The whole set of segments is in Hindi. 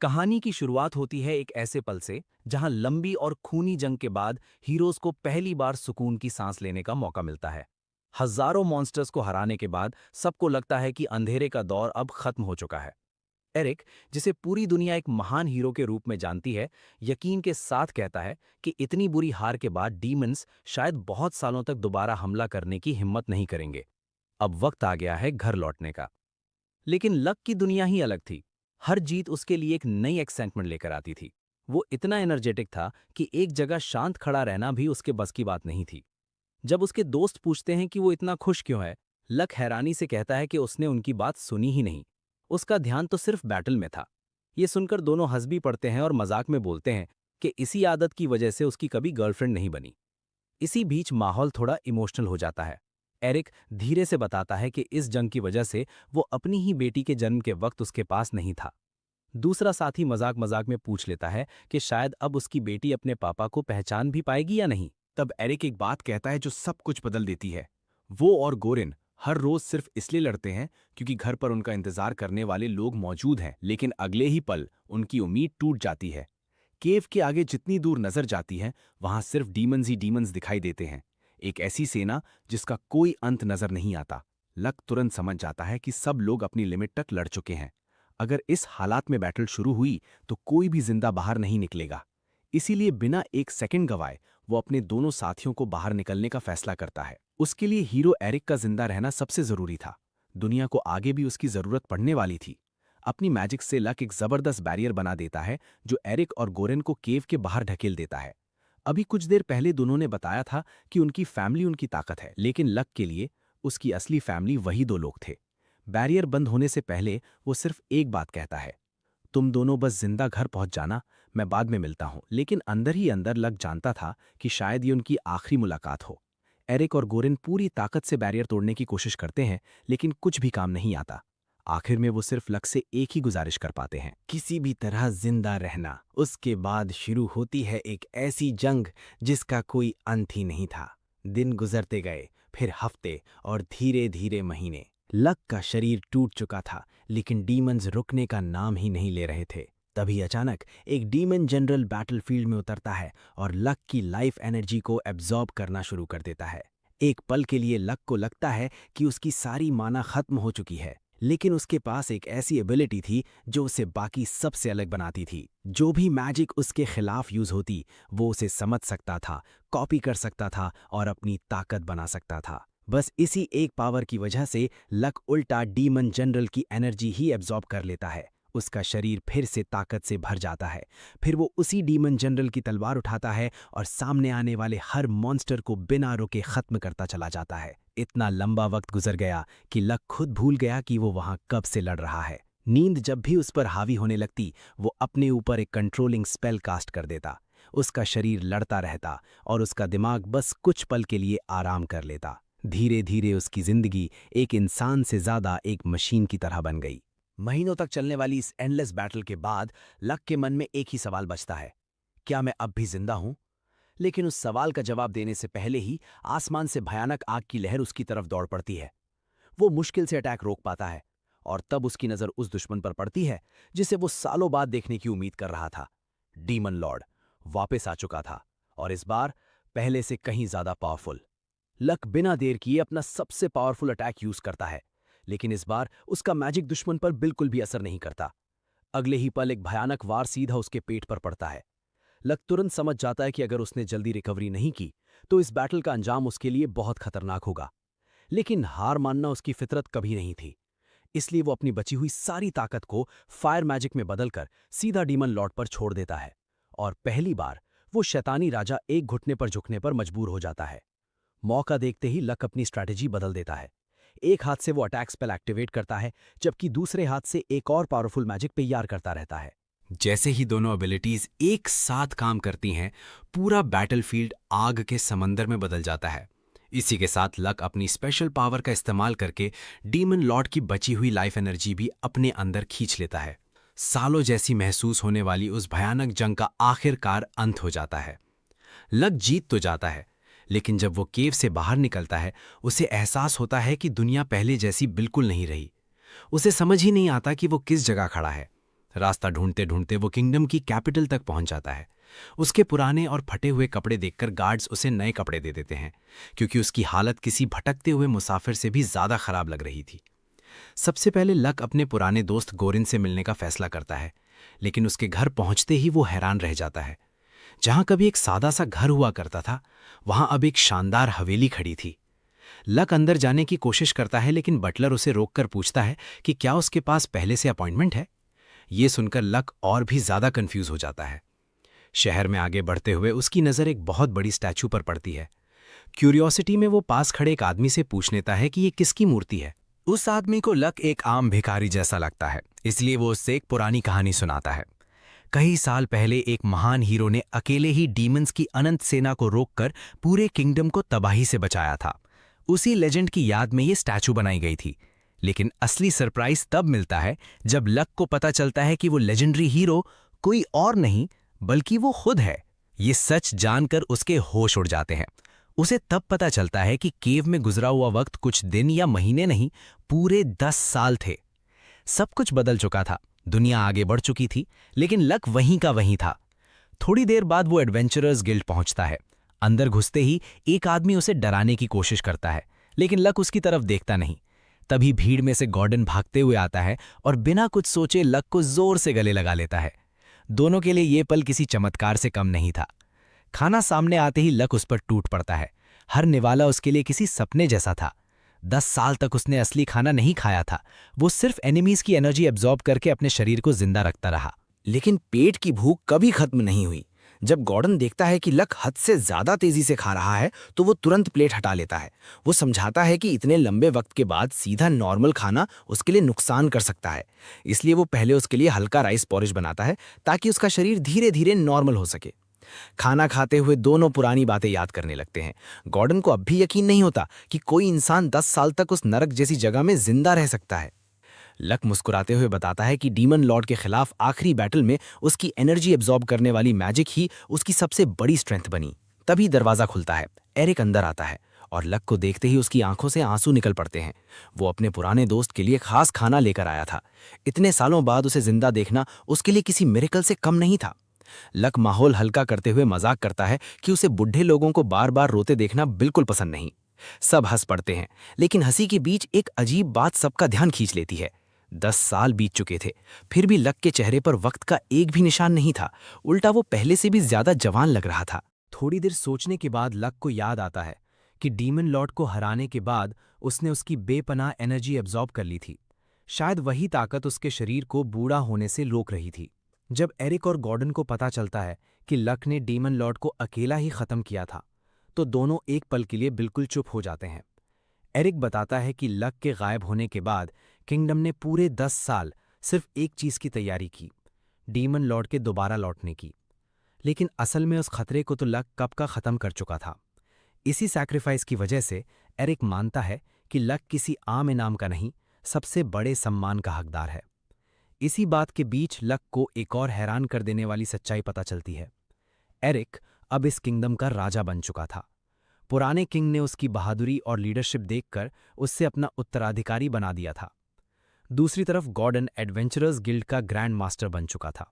कहानी की शुरुआत होती है एक ऐसे पल से जहां लंबी और खूनी जंग के बाद हीरोज को पहली बार सुकून की सांस लेने का मौका मिलता है। हजारों मॉन्स्टर्स को हराने के बाद सबको लगता है कि अंधेरे का दौर अब खत्म हो चुका है। एरिक, जिसे पूरी दुनिया एक महान हीरो के रूप में जानती है, यकीन के साथ कहता है कि इतनी बुरी हार के बाद डीमंस शायद बहुत सालों तक दोबारा हमला करने की हिम्मत नहीं करेंगे। अब वक्त आ गया है घर लौटने का। लेकिन लक की दुनिया ही अलग थी। हर जीत उसके लिए एक नई एक्साइटमेंट लेकर आती थी। वो इतना एनर्जेटिक था कि एक जगह शांत खड़ा रहना भी उसके बस की बात नहीं थी। जब उसके दोस्त पूछते हैं कि वो इतना खुश क्यों है, लक हैरानी से कहता है कि उसने उनकी बात सुनी ही नहीं। उसका ध्यान तो सिर्फ बैटल में था। ये सुनकर दोनों हंस भी पड़ते हैं और मजाक में बोलते हैं कि इसी आदत की वजह से उसकी कभी गर्लफ्रेंड नहीं बनी। इसी बीच माहौल थोड़ा इमोशनल हो जाता है। एरिक धीरे से बताता है कि इस जंग की वजह से वो अपनी ही बेटी के जन्म के वक्त उसके पास नहीं था। दूसरा साथी मजाक मजाक में पूछ लेता है कि शायद अब उसकी बेटी अपने पापा को पहचान भी पाएगी या नहीं। तब एरिक एक बात कहता है जो सब कुछ बदल देती है। वो और गोरिन हर रोज सिर्फ इसलिए लड़ते हैं क्योंकि घर पर उनका इंतजार करने वाले लोग मौजूद हैं, लेकिन अगले ही पल उनकी उम्मीद टूट जाती है। केव के आगे जितनी दूर नजर जाती है वहां सिर्फ डीमंस ही डीमंस दिखाई देते हैं। एक ऐसी सेना जिसका कोई अंत नजर नहीं आता। लक तुरंत समझ जाता है कि सब लोग अपनी लिमिट तक लड़ चुके हैं। अगर इस हालात में बैटल शुरू हुई तो कोई भी जिंदा बाहर नहीं निकलेगा। इसीलिए बिना एक सेकंड गवाए वो अपने दोनों साथियों को बाहर निकलने का फैसला करता है। उसके लिए हीरो एरिक का जिंदा रहना सबसे जरूरी था। दुनिया को आगे भी उसकी जरूरत पड़ने वाली थी। अपनी मैजिक से लक एक जबरदस्त बैरियर बना देता है जो एरिक और गोरेन को केव के बाहर ढकेल देता है। अभी कुछ देर पहले दोनों ने बताया था कि उनकी फैमिली उनकी ताकत है, लेकिन लक के लिए उसकी असली फैमिली वही दो लोग थे। बैरियर बंद होने से पहले वो सिर्फ एक बात कहता है, तुम दोनों बस जिंदा घर पहुंच जाना, मैं बाद में मिलता हूं। लेकिन अंदर ही अंदर लग जानता था कि शायद ये उनकी आखिरी मुलाकात हो। एरिक और गोरिन पूरी ताकत से बैरियर तोड़ने की कोशिश करते हैं, लेकिन कुछ भी काम नहीं आता। आखिर में वो सिर्फ लक से एक ही गुजारिश कर पाते हैं, किसी भी तरह जिंदा रहना। उसके बाद शुरू होती है एक ऐसी जंग जिसका कोई अंत ही नहीं था। दिन गुजरते गए, फिर हफ्ते और धीरे धीरे महीने। लक का शरीर टूट चुका था, लेकिन डीमंस रुकने का नाम ही नहीं ले रहे थे। तभी अचानक एक डीमन जनरल बैटलफील्ड में उतरता है और लक की लाइफ एनर्जी को एब्जॉर्ब करना शुरू कर देता है। एक पल के लिए लक को लगता है कि उसकी सारी माना खत्म हो चुकी है, लेकिन उसके पास एक ऐसी एबिलिटी थी जो उसे बाकी सबसे अलग बनाती थी। जो भी मैजिक उसके खिलाफ यूज होती, वो उसे समझ सकता था, कॉपी कर सकता था और अपनी ताकत बना सकता था। बस इसी एक पावर की वजह से लक उल्टा डीमन जनरल की एनर्जी ही एब्जॉर्ब कर लेता है। उसका शरीर फिर से ताकत से भर जाता है। फिर वो उसी डीमन जनरल की तलवार उठाता है और सामने आने वाले हर मॉन्स्टर को बिना रुके खत्म करता चला जाता है। इतना लंबा वक्त गुजर गया कि लक खुद भूल गया कि वो वहां कब से लड़ रहा है। नींद जब भी उस पर हावी होने लगती, वो अपने ऊपर एक कंट्रोलिंग स्पेल कास्ट कर देता। उसका शरीर लड़ता रहता और उसका दिमाग बस कुछ पल के लिए आराम कर लेता। धीरे धीरे उसकी जिंदगी एक इंसान से ज्यादा एक मशीन की तरह बन गई। महीनों तक चलने वाली इस एंडलेस बैटल के बाद लक के मन में एक ही सवाल बचता है, क्या मैं अब भी जिंदा हूं? लेकिन उस सवाल का जवाब देने से पहले ही आसमान से भयानक आग की लहर उसकी तरफ दौड़ पड़ती है। वो मुश्किल से अटैक रोक पाता है और तब उसकी नजर उस दुश्मन पर पड़ती है जिसे वो सालों बाद देखने की उम्मीद कर रहा था। डीमन लॉर्ड वापस आ चुका था और इस बार पहले से कहीं ज्यादा पावरफुल। लक बिना देर किए अपना सबसे पावरफुल अटैक यूज करता है, लेकिन इस बार उसका मैजिक दुश्मन पर बिल्कुल भी असर नहीं करता। अगले ही पल एक भयानक वार सीधा उसके पेट पर पड़ता है। लक तुरंत समझ जाता है कि अगर उसने जल्दी रिकवरी नहीं की तो इस बैटल का अंजाम उसके लिए बहुत खतरनाक होगा। लेकिन हार मानना उसकी फितरत कभी नहीं थी। इसलिए वो अपनी बची हुई सारी ताकत को फायर मैजिक में बदलकर सीधा डीमन लॉर्ड पर छोड़ देता है और पहली बार वो शैतानी राजा एक घुटने पर झुकने पर मजबूर हो जाता है। मौका देखते ही लक अपनी स्ट्रैटेजी बदल देता है। एक हाथ से वो अटैक स्पेल एक्टिवेट करता है, जबकि दूसरे हाथ से एक और पावरफुल मैजिक तैयार करता रहता है। जैसे ही दोनों एबिलिटीज एक साथ काम करती हैं, पूरा बैटलफील्ड आग के समंदर में बदल जाता है। इसी के साथ लक अपनी स्पेशल पावर का इस्तेमाल करके डीमन लॉर्ड की बची हुई लाइफ एनर्जी भी अपने अंदर खींच लेता है। सालों जैसी महसूस होने वाली उस भयानक जंग का आखिरकार अंत हो जाता है। लक जीत तो जाता है, लेकिन जब वो केव से बाहर निकलता है, उसे एहसास होता है कि दुनिया पहले जैसी बिल्कुल नहीं रही। उसे समझ ही नहीं आता कि वो किस जगह खड़ा है। रास्ता ढूंढते ढूंढते वो किंगडम की कैपिटल तक पहुंच जाता है। उसके पुराने और फटे हुए कपड़े देखकर गार्ड्स उसे नए कपड़े दे देते हैं, क्योंकि उसकी हालत किसी भटकते हुए मुसाफिर से भी ज्यादा खराब लग रही थी। सबसे पहले लक अपने पुराने दोस्त गोरिन से मिलने का फैसला करता है, लेकिन उसके घर पहुंचते ही वो हैरान रह जाता है। जहां कभी एक सादा सा घर हुआ करता था, वहां अब एक शानदार हवेली खड़ी थी। लक अंदर जाने की कोशिश करता है, लेकिन बटलर उसे रोककर पूछता है कि क्या उसके पास पहले से अपॉइंटमेंट है। ये सुनकर लक और भी ज्यादा कंफ्यूज हो जाता है। शहर में आगे बढ़ते हुए उसकी नज़र एक बहुत बड़ी स्टैचू पर पड़ती है। क्यूरियोसिटी में वो पास खड़े एक आदमी से पूछ लेता है कि ये किसकी मूर्ति है। उस आदमी को लक एक आम भिखारी जैसा लगता है, इसलिए वो उससे एक पुरानी कहानी सुनाता है। कई साल पहले एक महान हीरो ने अकेले ही डीमंस की अनंत सेना को रोककर पूरे किंगडम को तबाही से बचाया था। उसी लेजेंड की याद में ये स्टैचू बनाई गई थी। लेकिन असली सरप्राइज तब मिलता है जब लक को पता चलता है कि वो लेजेंडरी हीरो कोई और नहीं बल्कि वो खुद है। ये सच जानकर उसके होश उड़ जाते हैं। उसे तब पता चलता है कि केव में गुजरा हुआ वक्त कुछ दिन या महीने नहीं, पूरे 10 साल थे। सब कुछ बदल चुका था, दुनिया आगे बढ़ चुकी थी, लेकिन लक वहीं का वहीं था। थोड़ी देर बाद वो एडवेंचरर्स गिल्ड पहुंचता है। अंदर घुसते ही एक आदमी उसे डराने की कोशिश करता है, लेकिन लक उसकी तरफ देखता नहीं। तभी भीड़ में से गॉर्डन भागते हुए आता है और बिना कुछ सोचे लक को जोर से गले लगा लेता है। दोनों के लिए ये पल किसी चमत्कार से कम नहीं था। खाना सामने आते ही लक उस पर टूट पड़ता है। हर निवाला उसके लिए किसी सपने जैसा था। 10 साल तक उसने असली खाना नहीं खाया था। वो सिर्फ एनिमीज की एनर्जी एब्जॉर्ब करके अपने शरीर को जिंदा रखता रहा। लेकिन पेट की भूख कभी खत्म नहीं हुई। जब गॉर्डन देखता है कि लक हद से ज्यादा तेजी से खा रहा है, तो वो तुरंत प्लेट हटा लेता है। वो समझाता है कि इतने लंबे वक्त के बाद सीधा नॉर्मल खाना उसके लिए नुकसान कर सकता है। इसलिए वो पहले उसके लिए हल्का राइस पॉरिश बनाता है, ताकि उसका शरीर धीरे धीरे नॉर्मल हो सके। खाना खाते हुए दोनों पुरानी बातें याद करने लगते हैं। गॉर्डन को अब भी यकीन नहीं होता कि कोई इंसान 10 साल तक उस नरक जैसी जगह में जिंदा रह सकता है। लक मुस्कुराते हुए बताता है कि डीमन लॉर्ड के खिलाफ आखिरी बैटल में उसकी एनर्जी एब्जॉर्ब करने वाली मैजिक ही उसकी सबसे बड़ी स्ट्रेंथ बनी। तभी दरवाजा खुलता है, एरिक अंदर आता है और लक को देखते ही उसकी आंखों से आंसू निकल पड़ते हैं। वो अपने पुराने दोस्त के लिए खास खाना लेकर आया था। इतने सालों बाद उसे जिंदा देखना उसके लिए किसी मिरेकल से कम नहीं था। लक माहौल हल्का करते हुए मजाक करता है कि उसे बुढ़े लोगों को बार बार रोते देखना बिल्कुल पसंद नहीं। सब हंस पड़ते हैं, लेकिन हंसी के बीच एक अजीब बात सबका ध्यान खींच लेती है। 10 साल बीत चुके थे, फिर भी लक के चेहरे पर वक्त का एक भी निशान नहीं था। उल्टा वो पहले से भी ज्यादा जवान लग रहा था। थोड़ी देर सोचने के बाद लक को याद आता है कि डीमन लॉर्ड को हराने के बाद उसने उसकी बेपनाह एनर्जी एब्जॉर्ब कर ली थी। शायद वही ताकत उसके शरीर को बूढ़ा होने से रोक रही थी। जब एरिक और गॉर्डन को पता चलता है कि लक ने डीमन लॉर्ड को अकेला ही खत्म किया था, तो दोनों एक पल के लिए बिल्कुल चुप हो जाते हैं। एरिक बताता है कि लक के गायब होने के बाद किंगडम ने पूरे 10 साल सिर्फ एक चीज की तैयारी की, डीमन लॉर्ड के दोबारा लौटने की। लेकिन असल में उस खतरे को तो लक कब का खत्म कर चुका था। इसी सैक्रिफाइस की वजह से एरिक मानता है कि लक किसी आम इनाम का नहीं, सबसे बड़े सम्मान का हकदार है। इसी बात के बीच लक को एक और हैरान कर देने वाली सच्चाई पता चलती है। एरिक अब इस किंगडम का राजा बन चुका था। पुराने किंग ने उसकी बहादुरी और लीडरशिप देखकर उससे अपना उत्तराधिकारी बना दिया था। दूसरी तरफ गॉर्डन एडवेंचरर्स गिल्ड का ग्रैंड मास्टर बन चुका था,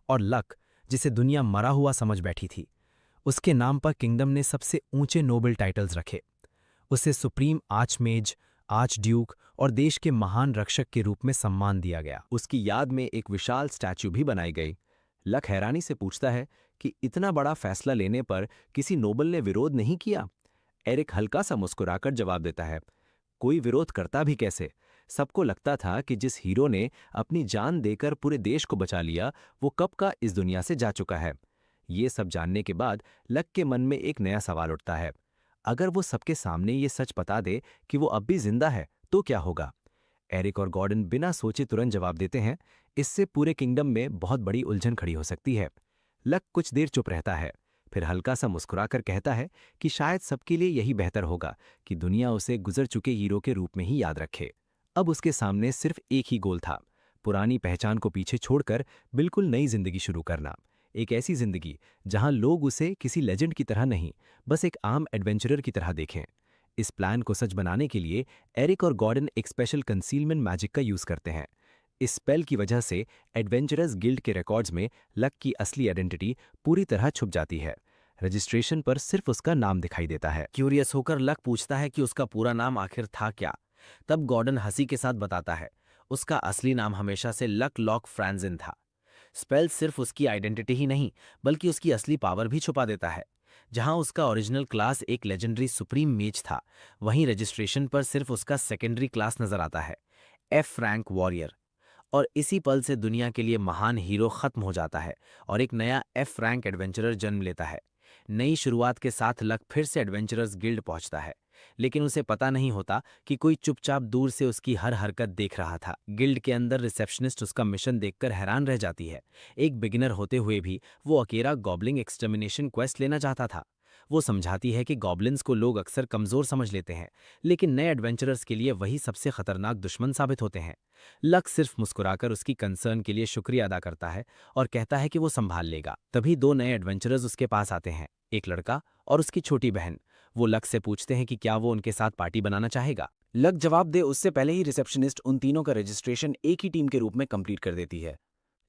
और लक, जिसे दुनिया मरा हुआ समझ बैठी थी, उसके नाम पर किंगडम ने सबसे ऊंचे नोबल टाइटल्स रखे। उसे सुप्रीम आर्चमेज, आर्च ड्यूक और देश के महान रक्षक के रूप में सम्मान दिया गया। उसकी याद में एक विशाल स्टैच्यू भी बनाई गई। लक हैरानी से पूछता है कि इतना बड़ा फैसला लेने पर किसी नोबल ने विरोध नहीं किया। एरिक हल्का सा मुस्कुराकर जवाब देता है, कोई विरोध करता भी कैसे। सबको लगता था कि जिस हीरो ने अपनी जान देकर पूरे देश को बचा लिया, वो कब का इस दुनिया से जा चुका है। ये सब जानने के बाद लक के मन में एक नया सवाल उठता है। अगर वो सबके सामने ये सच बता दे कि वो अब भी जिंदा है, तो क्या होगा। एरिक और गॉर्डन बिना सोचे तुरंत जवाब देते हैं, इससे पूरे किंगडम में बहुत बड़ी उलझन खड़ी हो सकती है। लक कुछ देर चुप रहता है, फिर हल्का सा मुस्कुराकर कहता है कि शायद सबके लिए यही बेहतर होगा कि दुनिया उसे गुजर चुके हीरो के रूप में ही याद रखे। अब उसके सामने सिर्फ एक ही गोल था, पुरानी पहचान को पीछे छोड़कर बिल्कुल नई जिंदगी शुरू करना। एक ऐसी जिंदगी जहां लोग उसे किसी लेजेंड की तरह नहीं, बस एक आम एडवेंचरर की तरह देखें। इस प्लान को सच बनाने के लिए एरिक और गॉर्डन एक स्पेशल कंसीलमेंट मैजिक का यूज करते हैं। इस स्पेल की वजह से एडवेंचरर्स गिल्ड के रिकॉर्ड्स में लक की असली आइडेंटिटी पूरी तरह छुप जाती है। रजिस्ट्रेशन पर सिर्फ उसका नाम दिखाई देता है। क्यूरियस होकर लक पूछता है कि उसका पूरा नाम आखिर था क्या। तब गॉर्डन हंसी के साथ बताता है उसका असली नाम हमेशा से लक लॉक फ्रैंजिन था। स्पेल सिर्फ उसकी आइडेंटिटी ही नहीं बल्कि उसकी असली पावर भी छुपा देता है। जहां उसका ओरिजिनल क्लास एक लेजेंडरी सुप्रीम मेज था, वहीं रजिस्ट्रेशन पर सिर्फ उसका सेकेंडरी क्लास नजर आता है, एफ रैंक वॉरियर। और इसी पल से दुनिया के लिए महान हीरो खत्म हो जाता है और एक नया एफ रैंक एडवेंचरर जन्म लेता है। नई शुरुआत के साथ लक फिर से एडवेंचरर्स गिल्ड पहुंचता है, लेकिन उसे पता नहीं होता कि कोई चुपचाप दूर से उसकी हर हरकत देख रहा था। गिल्ड के अंदर रिसेप्शनिस्ट उसका मिशन देखकर हैरान रह जाती है। एक बिगिनर होते हुए भी वो अकेला गॉबलिन एक्सटर्मिनेशन क्वेस्ट लेना चाहता था। वो समझाती है कि गॉबलिन्स को लोग अक्सर कमजोर समझ लेते हैं, लेकिन नए एडवेंचरर्स के लिए वही सबसे खतरनाक दुश्मन साबित होते हैं। लक सिर्फ मुस्कुराकर उसकी कंसर्न के लिए शुक्रिया अदा करता है और कहता है कि वो संभाल लेगा। तभी दो नए एडवेंचरर्स उसके पास आते हैं, एक लड़का और उसकी छोटी बहन। वो लक से पूछते हैं कि क्या वो उनके साथ पार्टी बनाना चाहेगा। लक जवाब दे उससे पहले ही रिसेप्शनिस्ट उन तीनों का रजिस्ट्रेशन एक ही टीम के रूप में कंप्लीट कर देती है।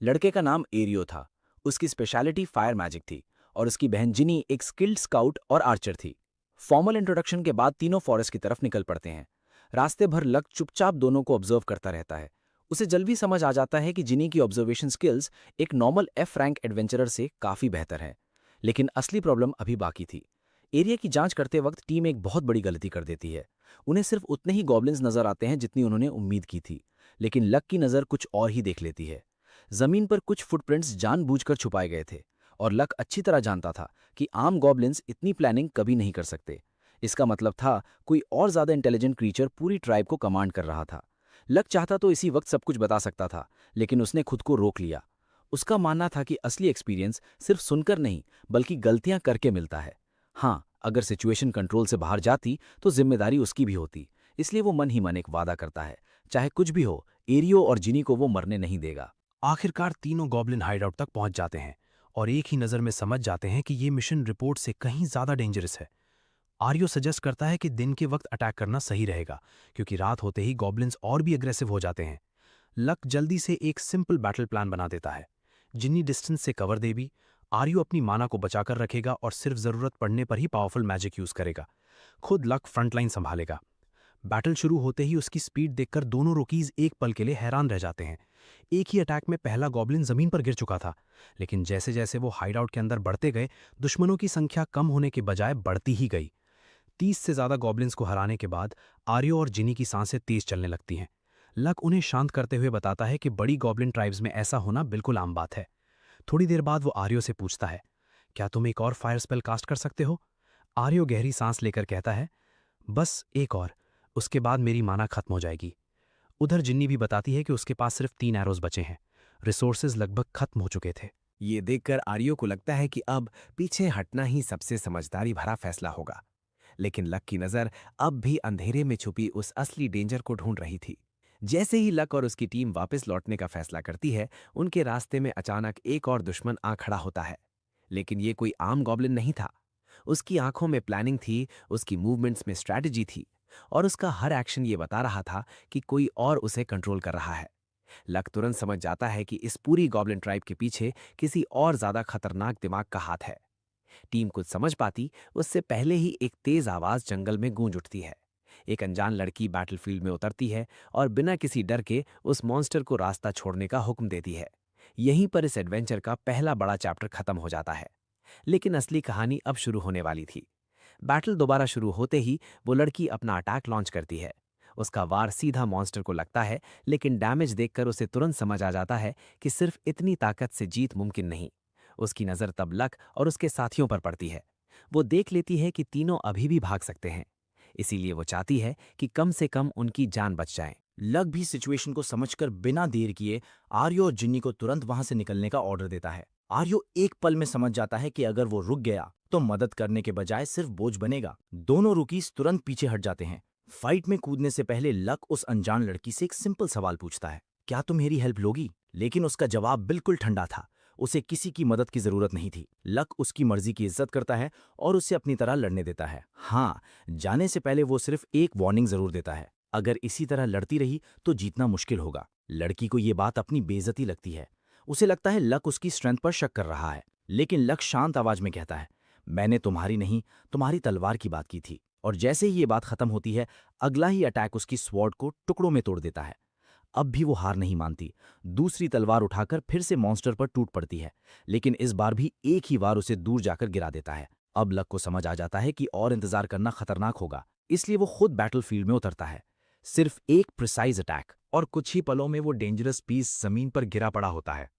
लड़के का नाम एरियो था, उसकी स्पेशलिटी फायर मैजिक थी और उसकी बहन जिनी एक स्किल्ड स्काउट और आर्चर थी। फॉर्मल इंट्रोडक्शन के बाद तीनों फॉरेस्ट की तरफ निकल पड़ते हैं। रास्ते भर लक चुपचाप दोनों को ऑब्जर्व करता रहता है। उसे जल्दी समझ आ जाता है कि जिनी की ऑब्जर्वेशन स्किल्स एक नॉर्मल एफ रैंक एडवेंचरर से काफी बेहतर है। लेकिन असली प्रॉब्लम अभी बाकी थी। एरिया की जांच करते वक्त टीम एक बहुत बड़ी गलती कर देती है। उन्हें सिर्फ उतने ही गॉबलिन्स नजर आते हैं जितनी उन्होंने उम्मीद की थी, लेकिन लक की नजर कुछ और ही देख लेती है। जमीन पर कुछ फुटप्रिंट्स जानबूझकर छुपाए गए थे और लक अच्छी तरह जानता था कि आम गॉबलिन्स इतनी प्लानिंग कभी नहीं कर सकते। इसका मतलब था कोई और ज्यादा इंटेलिजेंट क्रीचर पूरी ट्राइब को कमांड कर रहा था। लक चाहता तो इसी वक्त सब कुछ बता सकता था, लेकिन उसने खुद को रोक लिया। उसका मानना था कि असली एक्सपीरियंस सिर्फ सुनकर नहीं बल्कि गलतियां करके मिलता है। हाँ, अगर सिचुएशन कंट्रोल से बाहर जाती तो जिम्मेदारी उसकी भी होती। इसलिए वो मन ही मन एक वादा करता है, चाहे कुछ भी हो, एरियो और जिनी को वो मरने नहीं देगा। आखिरकार तीनों गॉबलिन हाइडआउट तक पहुंच जाते हैं और एक ही नज़र में समझ जाते हैं कि ये मिशन रिपोर्ट से कहीं ज़्यादा डेंजरस है। आर्यो सजेस्ट करता है कि दिन के वक्त अटैक करना सही रहेगा, क्योंकि रात होते ही गॉबलिन्स और भी अग्रेसिव हो जाते हैं। लक जल्दी से एक सिंपल बैटल प्लान बना देता है। जिन्नी डिस्टेंस से कवर देगी, आर्यो अपनी माना को बचाकर रखेगा और सिर्फ ज़रूरत पड़ने पर ही पावरफुल मैजिक यूज़ करेगा। खुद लक फ्रंटलाइन संभालेगा। बैटल शुरू होते ही उसकी स्पीड देखकर दोनों रोकीज एक पल के लिए हैरान रह जाते हैं। एक ही अटैक में पहला गॉबलिन जमीन पर गिर चुका था, लेकिन जैसे जैसे वो हाइडआउट के अंदर बढ़ते गए, दुश्मनों की संख्या कम होने के बजाय बढ़ती ही गई। 30 से ज्यादा गॉबलिन्स को हराने के बाद आर्यो और जिनी की सांसें तेज चलने लगती हैं। लक उन्हें शांत करते हुए बताता है कि बड़ी गॉबलिन ट्राइब्स में ऐसा होना बिल्कुल आम बात है। थोड़ी देर बाद वो आर्यो से पूछता है, क्या तुम एक और फायर स्पेल कास्ट कर सकते हो? आर्यो गहरी सांस लेकर कहता है, बस एक और, उसके बाद मेरी माना खत्म हो जाएगी। उधर जिन्नी भी बताती है कि उसके पास सिर्फ 3 एरोज बचे हैं। रिसोर्सेज लगभग खत्म हो चुके थे। ये देखकर आर्यो को लगता है कि अब पीछे हटना ही सबसे समझदारी भरा फैसला होगा। लेकिन लक की नजर अब भी अंधेरे में छुपी उस असली डेंजर को ढूंढ रही थी। जैसे ही लक और उसकी टीम वापस लौटने का फैसला करती है, उनके रास्ते में अचानक एक और दुश्मन आ खड़ा होता है। लेकिन ये कोई आम गॉब्लिन नहीं था। उसकी आंखों में प्लानिंग थी, उसकी मूवमेंट्स में स्ट्रैटेजी थी और उसका हर एक्शन ये बता रहा था कि कोई और उसे कंट्रोल कर रहा है। लक तुरंत समझ जाता है कि इस पूरी गॉब्लिन ट्राइब के पीछे किसी और ज्यादा खतरनाक दिमाग का हाथ है। टीम कुछ समझ पाती उससे पहले ही एक तेज आवाज जंगल में गूंज उठती है। एक अनजान लड़की बैटलफील्ड में उतरती है और बिना किसी डर के उस मॉन्स्टर को रास्ता छोड़ने का हुक्म देती है। यहीं पर इस एडवेंचर का पहला बड़ा चैप्टर खत्म हो जाता है। लेकिन असली कहानी अब शुरू होने वाली थी। बैटल दोबारा शुरू होते ही वो लड़की अपना अटैक लॉन्च करती है। उसका वार सीधा मॉन्स्टर को लगता है, लेकिन डैमेज देखकर उसे तुरंत समझ आ जाता है कि सिर्फ इतनी ताकत से जीत मुमकिन नहीं। उसकी नज़र तब लक और उसके साथियों पर पड़ती है। वो देख लेती है कि तीनों अभी भी भाग सकते हैं, इसीलिए वो चाहती है कि कम से कम उनकी जान बच जाए। लक भी सिचुएशन को समझकर बिना देर किए आर्यो और जिन्नी को तुरंत वहां से निकलने का ऑर्डर देता है। आर्यो एक पल में समझ जाता है कि अगर वो रुक गया तो मदद करने के बजाय सिर्फ बोझ बनेगा। दोनों रुकीज तुरंत पीछे हट जाते हैं। फाइट में कूदने से पहले लक उस अनजान लड़की से एक सिंपल सवाल पूछता है, क्या तुम मेरी हेल्प लोगी? लेकिन उसका जवाब बिल्कुल ठंडा था। उसे किसी की मदद की जरूरत नहीं थी। लक उसकी मर्जी की इज्जत करता है और उसे अपनी तरह लड़ने देता है। हाँ, जाने से पहले वो सिर्फ एक वार्निंग जरूर देता है, अगर इसी तरह लड़ती रही तो जीतना मुश्किल होगा। लड़की को ये बात अपनी बेइज्जती लगती है। उसे लगता है लक उसकी स्ट्रेंथ पर शक कर रहा है, लेकिन लक शांत आवाज में कहता है, मैंने तुम्हारी नहीं, तुम्हारी तलवार की बात की थी। और जैसे ही ये बात खत्म होती है, अगला ही अटैक उसकी स्वॉर्ड को टुकड़ों में तोड़ देता है। अब भी वो हार नहीं मानती, दूसरी तलवार उठाकर फिर से मॉन्स्टर पर टूट पड़ती है, लेकिन इस बार भी एक ही बार उसे दूर जाकर गिरा देता है। अब लक को समझ आ जाता है कि और इंतजार करना खतरनाक होगा, इसलिए वो खुद बैटलफील्ड में उतरता है। सिर्फ एक प्रिसाइज अटैक और कुछ ही पलों में वो डेंजरस पीस जमीन पर गिरा पड़ा होता है।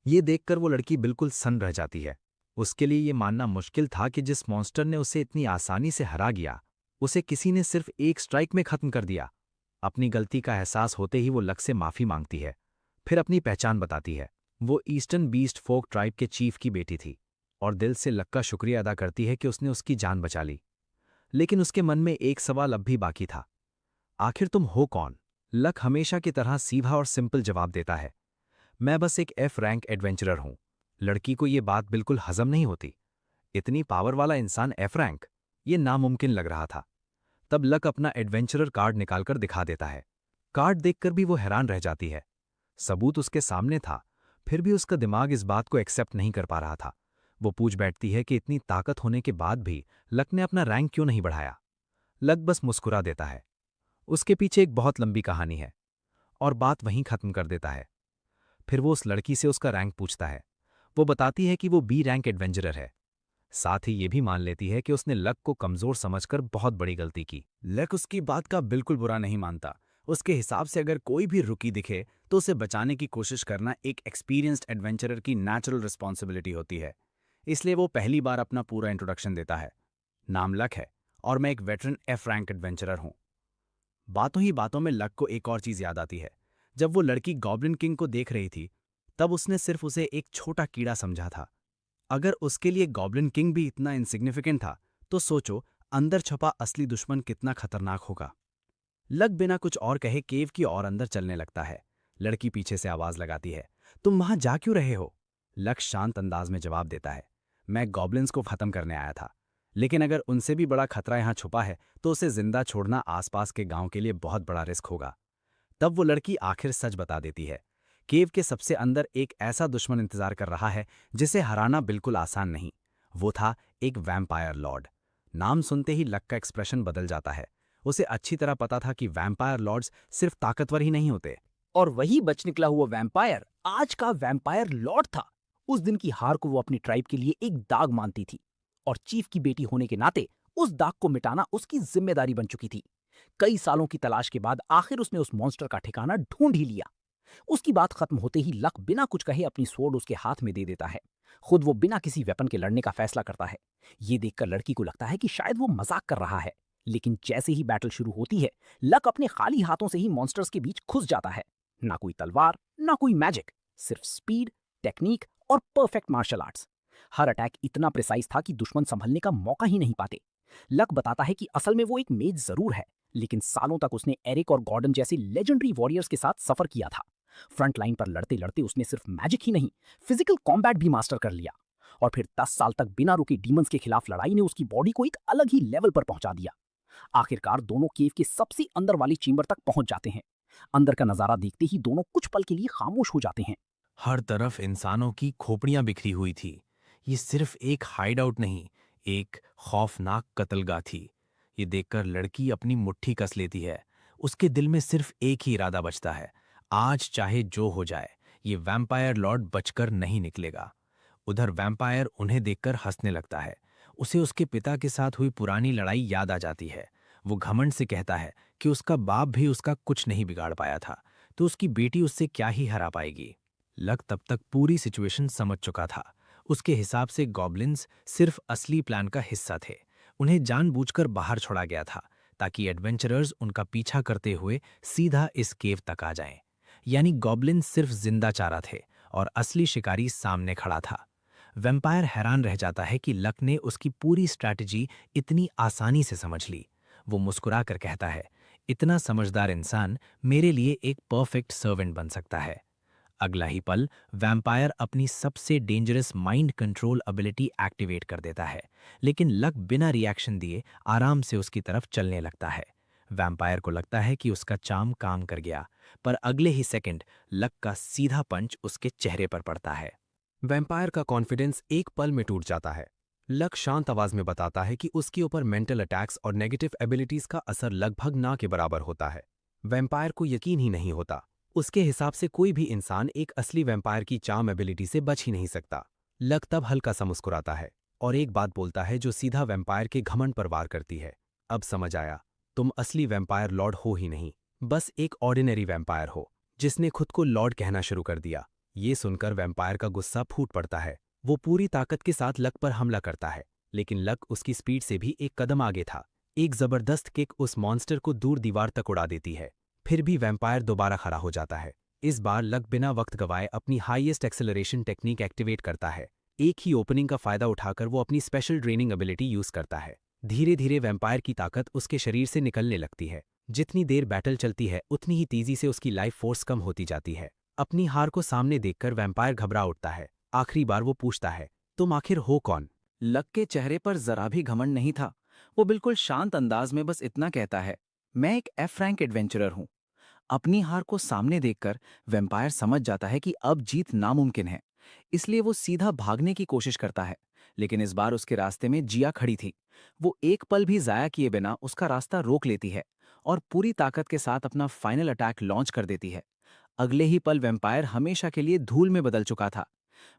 ये देखकर वो लड़की बिल्कुल सन्न रह जाती है। उसके लिए ये मानना मुश्किल था कि जिस मॉन्स्टर ने उसे इतनी आसानी से हरा गया, उसे किसी ने सिर्फ एक स्ट्राइक में खत्म कर दिया। अपनी गलती का एहसास होते ही वो लक से माफी मांगती है, फिर अपनी पहचान बताती है। वो ईस्टर्न बीस्ट फोक ट्राइब के चीफ की बेटी थी और दिल से लक का शुक्रिया अदा करती है कि उसने उसकी जान बचा ली। लेकिन उसके मन में एक सवाल अब भी बाकी था, आखिर तुम हो कौन? लक हमेशा की तरह सीधा और सिंपल जवाब देता है, मैं बस एक एफ रैंक एडवेंचरर हूं। लड़की को ये बात बिल्कुल हजम नहीं होती। इतनी पावर वाला इंसान एफ रैंक, ये नामुमकिन लग रहा था। तब लक अपना एडवेंचरर कार्ड निकालकर दिखा देता है। कार्ड देखकर भी वो हैरान रह जाती है। सबूत उसके सामने था, फिर भी उसका दिमाग इस बात को एक्सेप्ट नहीं कर पा रहा था। वो पूछ बैठती है कि इतनी ताकत होने के बाद भी लक ने अपना रैंक क्यों नहीं बढ़ाया। लक बस मुस्कुरा देता है। उसके पीछे एक बहुत लंबी कहानी है और बात वहीं खत्म कर देता है। फिर वो उस लड़की से उसका रैंक पूछता है। वो बताती है कि वो बी रैंक एडवेंचरर है। साथ ही ये भी मान लेती है कि उसने लक को कमजोर समझकर बहुत बड़ी गलती की। लक उसकी बात का बिल्कुल बुरा नहीं मानता। उसके हिसाब से अगर कोई भी रुकी दिखे तो उसे बचाने की कोशिश करना एक एक्सपीरियंस्ड एडवेंचरर की नेचुरल रिस्पॉन्सिबिलिटी होती है। इसलिए वो पहली बार अपना पूरा इंट्रोडक्शन देता है। नाम लक है और मैं एक वेटरन एफ रैंक एडवेंचरर हूं। बातों ही बातों में लक को एक और चीज याद आती है। जब वो लड़की गॉब्लिन किंग को देख रही थी, तब उसने सिर्फ उसे एक छोटा कीड़ा समझा था। अगर उसके लिए गॉब्लिन किंग भी इतना इनसिग्निफिकेंट था, तो सोचो अंदर छुपा असली दुश्मन कितना खतरनाक होगा। लक बिना कुछ और कहे केव की ओर अंदर चलने लगता है। लड़की पीछे से आवाज लगाती है, तुम वहां जा क्यों रहे हो? लक शांत अंदाज में जवाब देता है, मैं गॉब्लिन्स को खत्म करने आया था, लेकिन अगर उनसे भी बड़ा खतरा यहां छुपा है तो उसे जिंदा छोड़ना आसपास के गांव के लिए बहुत बड़ा रिस्क होगा। तब वो लड़की आखिर सच बता देती है, केव के सबसे अंदर एक ऐसा दुश्मन इंतजार कर रहा है जिसे हराना बिल्कुल आसान नहीं। वो था एक वैम्पायर लॉर्ड। नाम सुनते ही लक का एक्सप्रेशन बदल जाता है। उसे अच्छी तरह पता था कि वैम्पायर लॉर्ड्स सिर्फ ताकतवर ही नहीं होते। और वही बच निकला हुआ वैम्पायर आज का वैम्पायर लॉर्ड था। उस दिन की हार को वो अपनी ट्राइब के लिए एक दाग मानती थी और चीफ की बेटी होने के नाते उस दाग को मिटाना उसकी जिम्मेदारी बन चुकी थी। कई सालों की तलाश के बाद आखिर उसने उस मॉन्स्टर का ठिकाना ढूंढ ही लिया। उसकी बात खत्म होते ही लक बिना कुछ कहे अपनी स्वॉर्ड उसके हाथ में दे देता है। खुद वो बिना किसी वेपन के लड़ने का फैसला करता है। ये देखकर लड़की को लगता है कि शायद वो मजाक कर रहा है, लेकिन जैसे ही बैटल शुरू होती है, लक अपने खाली हाथों से ही मॉन्स्टर्स के बीच घुस जाता है। ना कोई तलवार, ना कोई मैजिक, सिर्फ स्पीड, टेक्निक और परफेक्ट मार्शल आर्ट्स। हर अटैक इतना प्रिसाइज था कि दुश्मन संभलने का मौका ही नहीं पाते। लक बताता है कि असल में वो एक मेज जरूर है, लेकिन सालों तक उसने एरिक और गॉर्डन जैसे लेजेंडरी वॉरियर्स के साथ सफर किया था। फ्रंट लाइन पर लड़ते लड़ते उसने सिर्फ मैजिक ही नहीं, फिजिकल कॉम्बैट भी मास्टर कर लिया। और फिर 10 साल तक बिना रुके डीमंस के खिलाफ लड़ाई ने उसकी बॉडी को एक अलग ही लेवल पर पहुंचा दिया। आखिरकार दोनों केव के सबसे अंदर वाली चेंबर तक पहुंच जाते हैं। अंदर का नजारा देखते ही दोनों कुछ पल के लिए खामोश हो जाते हैं। हर तरफ इंसानों की खोपड़ियां बिखरी हुई थी। ये सिर्फ एक हाइडआउट नहीं, एक खौफनाक कत्लगाह थी। ये देखकर लड़की अपनी मुट्ठी कस लेती है। उसके दिल में सिर्फ एक ही इरादा बचता है, आज चाहे जो हो जाए, ये वैम्पायर लॉर्ड बचकर नहीं निकलेगा। उधर वैम्पायर उन्हें देखकर हंसने लगता है। उसे उसके पिता के साथ हुई पुरानी लड़ाई याद आ जाती है। वो घमंड से कहता है कि उसका बाप भी उसका कुछ नहीं बिगाड़ पाया था, तो उसकी बेटी उससे क्या ही हरा पाएगी। लक तब तक पूरी सिचुएशन समझ चुका था। उसके हिसाब से गॉब्लिन्स सिर्फ असली प्लान का हिस्सा थे। उन्हें जानबूझकर बाहर छोड़ा गया था ताकि एडवेंचरर्स उनका पीछा करते हुए सीधा इस केव तक आ जाएं। यानी गॉब्लिन सिर्फ जिंदा चारा थे और असली शिकारी सामने खड़ा था। वैम्पायर हैरान रह जाता है कि लक ने उसकी पूरी स्ट्रैटेजी इतनी आसानी से समझ ली। वो मुस्कुरा कर कहता है, इतना समझदार इंसान मेरे लिए एक परफेक्ट सर्वेंट बन सकता है। अगला ही पल वैम्पायर अपनी सबसे dangerous mind control ability activate कर देता है, लेकिन लक बिना रिएक्शन दिए आराम से उसकी तरफ चलने लगता है। वैम्पायर को लगता है कि उसका चार्म काम कर गया, पर अगले ही सेकंड लक का सीधा पंच उसके चेहरे पर पड़ता है। वैम्पायर का कॉन्फिडेंस एक पल में टूट जाता है। लक शांत आवाज में बताता है कि उसके ऊपर मेंटल अटैक्स और नेगेटिव एबिलिटीज का असर लगभग ना के बराबर होता है। वैम्पायर को यकीन ही नहीं होता। उसके हिसाब से कोई भी इंसान एक असली वैम्पायर की चार्म एबिलिटी से बच ही नहीं सकता। लक तब हल्का सा मुस्कुराता है और एक बात बोलता है जो सीधा वैम्पायर के घमंड पर वार करती है। अब समझ आया, तुम असली वैम्पायर लॉर्ड हो ही नहीं, बस एक ऑर्डिनरी वैम्पायर हो जिसने खुद को लॉर्ड कहना शुरू कर दिया। ये सुनकर वैम्पायर का गुस्सा फूट पड़ता है। वो पूरी ताकत के साथ लक पर हमला करता है, लेकिन लक उसकी स्पीड से भी एक कदम आगे था। एक जबरदस्त किक उस मॉन्स्टर को दूर दीवार तक उड़ा देती है। फिर भी वैम्पायर दोबारा खड़ा हो जाता है। इस बार लक बिना वक्त गवाए अपनी हाईएस्ट एक्सेलरेशन टेक्निक एक्टिवेट करता है। एक ही ओपनिंग का फायदा उठाकर वो अपनी स्पेशल ड्रेनिंग एबिलिटी यूज करता है। धीरे धीरे वैम्पायर की ताकत उसके शरीर से निकलने लगती है। जितनी देर बैटल चलती है उतनी ही तेजी से उसकी लाइफ फोर्स कम होती जाती है। अपनी हार को सामने देखकर वैम्पायर घबरा उठता है। आखिरी बार वो पूछता है, तुम आखिर हो कौन? लक के चेहरे पर जरा भी घमंड नहीं था। वो बिल्कुल शांत अंदाज में बस इतना कहता है, मैं एक एफ रैंक एडवेंचरर हूं। अपनी हार को सामने देखकर वैम्पायर समझ जाता है कि अब जीत नामुमकिन है, इसलिए वो सीधा भागने की कोशिश करता है। लेकिन इस बार उसके रास्ते में जिया खड़ी थी। वो एक पल भी जाया किए बिना उसका रास्ता रोक लेती है और पूरी ताकत के साथ अपना फाइनल अटैक लॉन्च कर देती है। अगले ही पल वैम्पायर हमेशा के लिए धूल में बदल चुका था।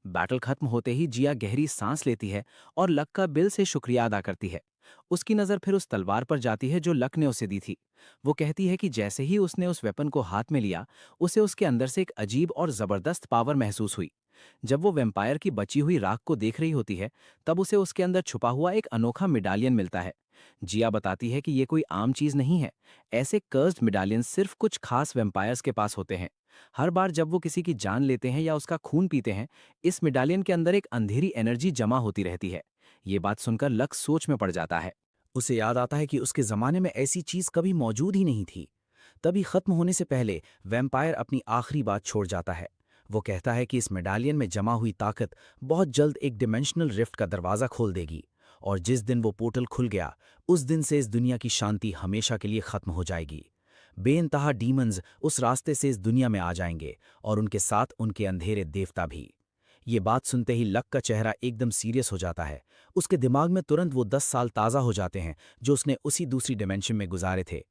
बैटल खत्म होते ही जिया गहरी सांस लेती है और लक का दिल से शुक्रिया अदा करती है। उसकी नज़र फिर उस तलवार पर जाती है जो लक ने उसे दी थी। वो कहती है कि जैसे ही उसने उस वेपन को हाथ में लिया, उसे उसके अंदर से एक अजीब और जबरदस्त पावर महसूस हुई। जब वो वैम्पायर की बची हुई राख को देख रही होती है, तब उसे उसके अंदर छुपा हुआ एक अनोखा मेडालियन मिलता है। जिया बताती है कि ये कोई आम चीज नहीं है। ऐसे कर्स्ड मेडालियन सिर्फ कुछ खास वैम्पायर्स के पास होते हैं। हर बार जब वो किसी की जान लेते हैं या उसका खून पीते हैं, इस मेडालियन के अंदर एक अंधेरी एनर्जी जमा होती रहती है। ये बात सुनकर लक सोच में पड़ जाता है। उसे याद आता है कि उसके जमाने में ऐसी चीज कभी मौजूद ही नहीं थी। तभी खत्म होने से पहले वैम्पायर अपनी आखिरी बात छोड़ जाता है। वो कहता है कि इस मेडालियन में जमा हुई ताकत बहुत जल्द एक डिमेंशनल रिफ्ट का दरवाजा खोल देगी, और जिस दिन वो पोर्टल खुल गया, उस दिन से इस दुनिया की शांति हमेशा के लिए खत्म हो जाएगी। बेइंतहा डीमंस उस रास्ते से इस दुनिया में आ जाएंगे और उनके साथ उनके अंधेरे देवता भी। ये बात सुनते ही लक का चेहरा एकदम सीरियस हो जाता है। उसके दिमाग में तुरंत वो 10 साल ताज़ा हो जाते हैं जो उसने उसी दूसरी डिमेंशन में गुजारे थे।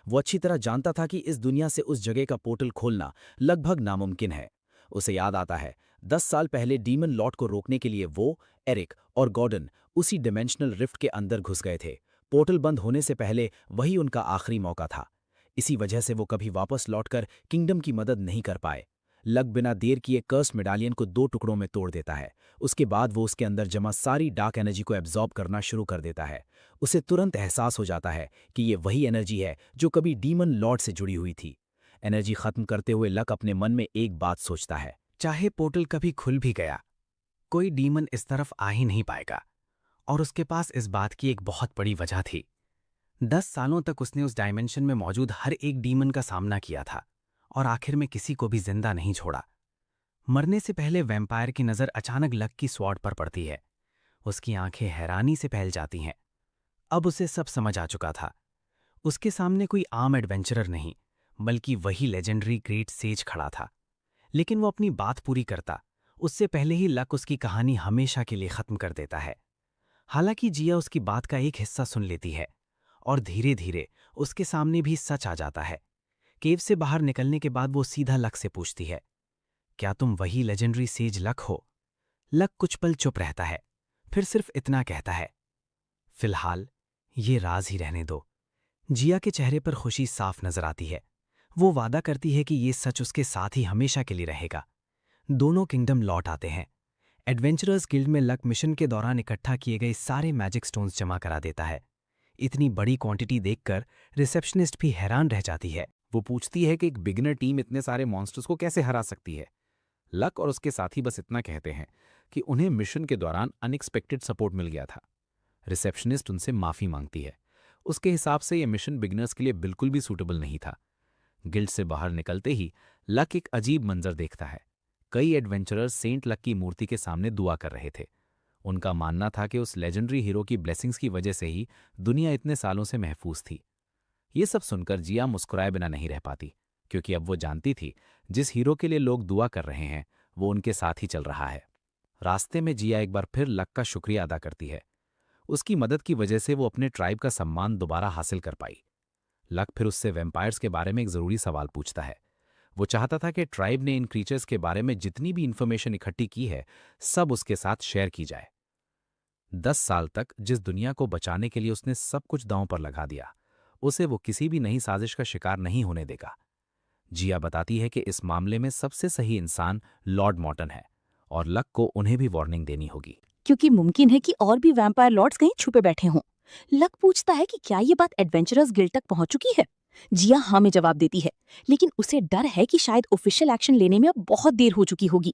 वो अच्छी तरह जानता था कि इस दुनिया से उस जगह का पोर्टल खोलना लगभग नामुमकिन है। उसे याद आता है 10 साल पहले डीमन लॉर्ड को रोकने के लिए वो, एरिक और गॉर्डन उसी डिमेंशनल रिफ्ट के अंदर घुस गए थे। पोर्टल बंद होने से पहले वही उनका आखिरी मौका था। इसी वजह से वो कभी वापस लौटकर किंगडम की मदद नहीं कर पाए। लक बिना देर किए कर्स्ड मेडालियन को 2 टुकड़ों में तोड़ देता है। उसके बाद वो उसके अंदर जमा सारी डार्क एनर्जी को एब्जॉर्ब करना शुरू कर देता है। उसे तुरंत एहसास हो जाता है कि ये वही एनर्जी है जो कभी डीमन लॉर्ड से जुड़ी हुई थी। एनर्जी खत्म करते हुए लक अपने मन में एक बात सोचता है, चाहे पोर्टल कभी खुल भी गया, कोई डीमन इस तरफ आ ही नहीं पाएगा। और उसके पास इस बात की एक बहुत बड़ी वजह थी। 10 सालों तक उसने उस डायमेंशन में मौजूद हर एक डीमन का सामना किया था और आखिर में किसी को भी जिंदा नहीं छोड़ा। मरने से पहले वैम्पायर की नज़र अचानक लक की स्वॉर्ड पर पड़ती है। उसकी आंखें हैरानी से फैल जाती हैं। अब उसे सब समझ आ चुका था। उसके सामने कोई आम एडवेंचरर नहीं, बल्कि वही लेजेंडरी ग्रेट सेज खड़ा था। लेकिन वो अपनी बात पूरी करता उससे पहले ही लक उसकी कहानी हमेशा के लिए खत्म कर देता है। हालांकि जिया उसकी बात का एक हिस्सा सुन लेती है और धीरे धीरे उसके सामने भी सच आ जाता है। केव से बाहर निकलने के बाद वो सीधा लक से पूछती है, क्या तुम वही लेजेंडरी सेज लक हो? लक कुछ पल चुप रहता है, फिर सिर्फ इतना कहता है, फिलहाल ये राज ही रहने दो। जिया के चेहरे पर खुशी साफ नजर आती है। वो वादा करती है कि ये सच उसके साथ ही हमेशा के लिए रहेगा। दोनों किंगडम लौट आते हैं। एडवेंचरर्स गिल्ड में लक मिशन के दौरान इकट्ठा किए गए सारे मैजिक स्टोन्स जमा करा देता है। इतनी बड़ी क्वांटिटी देखकर रिसेप्शनिस्ट भी हैरान रह जाती है। वो पूछती है कि एक बिगिनर टीम इतने सारे मॉन्स्टर्स को कैसे हरा सकती है। लक और उसके साथी बस इतना कहते हैं कि उन्हें मिशन के दौरान अनएक्सपेक्टेड सपोर्ट मिल गया था। रिसेप्शनिस्ट उनसे माफ़ी मांगती है। उसके हिसाब से यह मिशन बिगिनर्स के लिए बिल्कुल भी सूटेबल नहीं था। गिल्ड से बाहर निकलते ही लक एक अजीब मंजर देखता है। कई एडवेंचरर्स सेंट लक की मूर्ति के सामने दुआ कर रहे थे। उनका मानना था कि उस लेजेंडरी हीरो की ब्लेसिंग्स की वजह से ही दुनिया इतने सालों से महफूज थी। ये सब सुनकर जिया मुस्कुराए बिना नहीं रह पाती, क्योंकि अब वो जानती थी जिस हीरो के लिए लोग दुआ कर रहे हैं वो उनके साथ ही चल रहा है। रास्ते में जिया एक बार फिर लक का शुक्रिया अदा करती है। उसकी मदद की वजह से वो अपने ट्राइब का सम्मान दोबारा हासिल कर पाई। लक फिर उससे वैम्पायर्स के बारे में एक जरूरी सवाल पूछता है। वो चाहता था कि ट्राइब ने इन क्रीचर्स के बारे में जितनी भी इंफॉर्मेशन इकट्ठी की है सब उसके साथ शेयर की जाए। 10 साल तक जिस दुनिया को बचाने के लिए उसने सब कुछ दांव पर लगा दिया, उसे वो किसी भी नई साजिश का शिकार नहीं होने देगा। जिया बताती है कि इस मामले में सबसे सही इंसान लॉर्ड मॉर्टन है और लक को उन्हें भी वार्निंग देनी होगी। क्योंकि मुमकिन है कि और भी वैम्पायर लॉर्ड्स कहीं छुपे बैठे हों। लक पूछता है कि क्या ये बात एडवेंचरर्स गिल्ड तक पहुंच चुकी है। जिया हाँ में जवाब देती है, लेकिन उसे डर है कि शायद ऑफिशियल एक्शन लेने में अब बहुत देर हो चुकी होगी।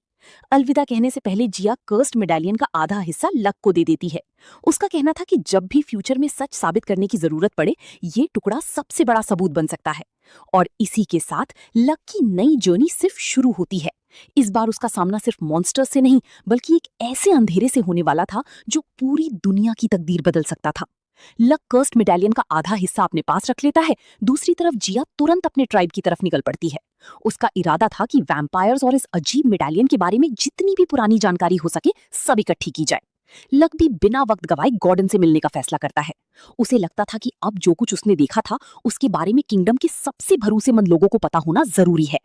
अलविदा कहने से पहले जिया कर्स्ड मेडालियन का आधा हिस्सा लक को दे देती है। उसका कहना था कि जब भी फ्यूचर में सच साबित करने की जरूरत पड़े, ये टुकड़ा सबसे बड़ा सबूत बन सकता है। और इसी के साथ लक की नई जर्नी सिर्फ शुरू होती है। इस बार उसका सामना सिर्फ मॉन्स्टर्स से नहीं, बल्कि एक ऐसे अंधेरे से होने वाला था जो पूरी दुनिया की तकदीर बदल सकता था। लक कर्स्ड मेडालियन का आधा हिस्सा अपने पास रख लेता है। दूसरी तरफ जिया तुरंत अपने ट्राइब की तरफ निकल पड़ती है। उसका इरादा था कि वैम्पायर्स और इस अजीब मेडालियन के बारे में जितनी भी पुरानी जानकारी हो सके सब इकट्ठी की जाए। लक भी बिना वक्त गवाए गॉर्डन से मिलने का फैसला करता है। उसे लगता था कि अब जो कुछ उसने देखा था उसके बारे में किंगडम के सबसे भरोसेमंद लोगों को पता होना जरूरी है।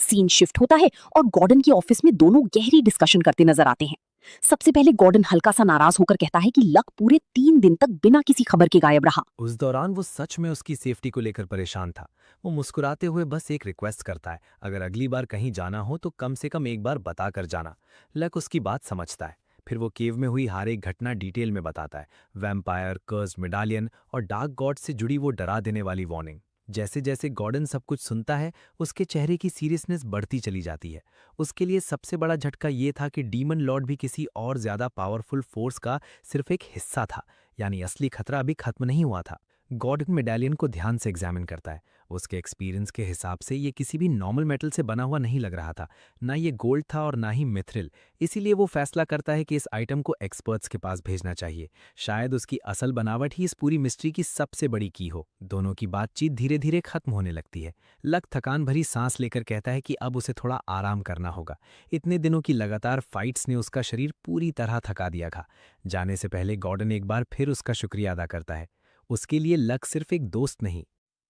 सीन शिफ्ट होता है और गॉर्डन के ऑफिस में दोनों गहरी डिस्कशन करते नजर आते हैं। सबसे पहले गॉर्डन हल्का सा नाराज होकर कहता है कि लक पूरे 3 दिन तक बिना किसी खबर के गायब रहा। उस दौरान वो सच में उसकी सेफ्टी को लेकर परेशान था। वो मुस्कुराते हुए बस एक रिक्वेस्ट करता है, अगर अगली बार कहीं जाना हो तो कम से कम एक बार बता कर जाना। लक उसकी बात समझता है। फिर वो केव में हुई हर एक घटना डिटेल में बताता है। वैम्पायर, कर्स्ड मेडालियन और डार्क गॉड से जुड़ी वो डरा देने वाली वार्निंग। जैसे जैसे गॉर्डन सब कुछ सुनता है उसके चेहरे की सीरियसनेस बढ़ती चली जाती है। उसके लिए सबसे बड़ा झटका ये था कि डीमन लॉर्ड भी किसी और ज्यादा पावरफुल फोर्स का सिर्फ एक हिस्सा था, यानी असली खतरा अभी खत्म नहीं हुआ था। गॉर्डन मेडालियन को ध्यान से एग्जामिन करता है। उसके एक्सपीरियंस के हिसाब से ये किसी भी नॉर्मल मेटल से बना हुआ नहीं लग रहा था। ना ये गोल्ड था और ना ही मिथ्रिल। इसीलिए वो फैसला करता है कि इस आइटम को एक्सपर्ट्स के पास भेजना चाहिए। शायद उसकी असल बनावट ही इस पूरी मिस्ट्री की सबसे बड़ी की हो। दोनों की बातचीत धीरे धीरे खत्म होने लगती है। लक थकान भरी सांस लेकर कहता है कि अब उसे थोड़ा आराम करना होगा। इतने दिनों की लगातार फाइट्स ने उसका शरीर पूरी तरह थका दिया था। जाने से पहले गॉर्डन एक बार फिर उसका शुक्रिया अदा करता है। उसके लिए लक सिर्फ एक दोस्त नहीं,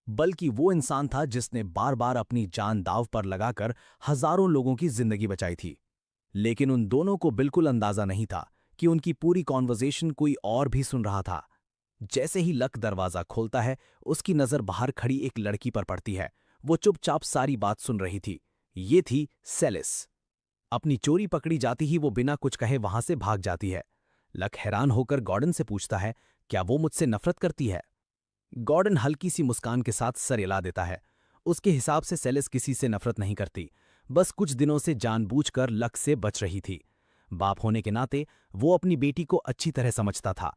बल्कि वो इंसान था जिसने बार बार अपनी जान दांव पर लगाकर हजारों लोगों की जिंदगी बचाई थी। लेकिन उन दोनों को बिल्कुल अंदाजा नहीं था कि उनकी पूरी कॉन्वर्सेशन कोई और भी सुन रहा था। जैसे ही लक दरवाजा खोलता है उसकी नजर बाहर खड़ी एक लड़की पर पड़ती है। वो चुपचाप सारी बात सुन रही थी। ये थी सेलिस। अपनी चोरी पकड़ी जाती ही वो बिना कुछ कहे वहां से भाग जाती है। लक हैरान होकर गॉर्डन से पूछता है, क्या वो मुझसे नफरत करती है? गॉर्डन हल्की सी मुस्कान के साथ सर हिला देता है। उसके हिसाब से सेलिस किसी से नफरत नहीं करती, बस कुछ दिनों से जानबूझकर लक से बच रही थी। बाप होने के नाते वो अपनी बेटी को अच्छी तरह समझता था।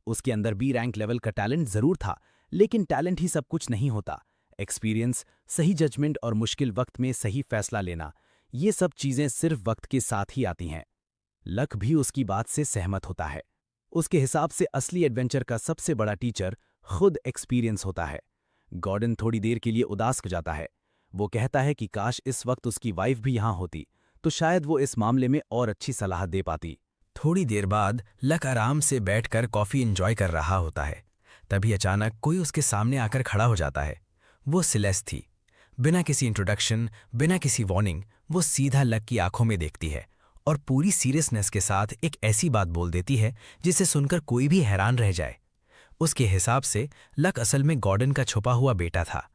उसके अंदर बी रैंक लेवल का टैलेंट जरूर था, लेकिन टैलेंट ही सब कुछ नहीं होता। एक्सपीरियंस, सही जजमेंट और मुश्किल वक्त में सही फैसला लेना, ये सब चीजें सिर्फ वक्त के साथ ही आती हैं। लक भी उसकी बात से सहमत होता है। उसके हिसाब से असली एडवेंचर का सबसे बड़ा टीचर खुद एक्सपीरियंस होता है। गॉर्डन थोड़ी देर के लिए उदास हो जाता है। वो कहता है कि काश इस वक्त उसकी वाइफ भी यहां होती तो शायद वो इस मामले में और अच्छी सलाह दे पाती। थोड़ी देर बाद लक आराम से बैठकर कॉफी एंजॉय कर रहा होता है। तभी अचानक कोई उसके सामने आकर खड़ा हो जाता है। वो सेलेस थी। बिना किसी इंट्रोडक्शन, बिना किसी वार्निंग, वो सीधा लक की आंखों में देखती है और पूरी सीरियसनेस के साथ एक ऐसी बात बोल देती है जिसे सुनकर कोई भी हैरान रह जाए। उसके हिसाब से लक असल में गॉर्डन का छुपा हुआ बेटा था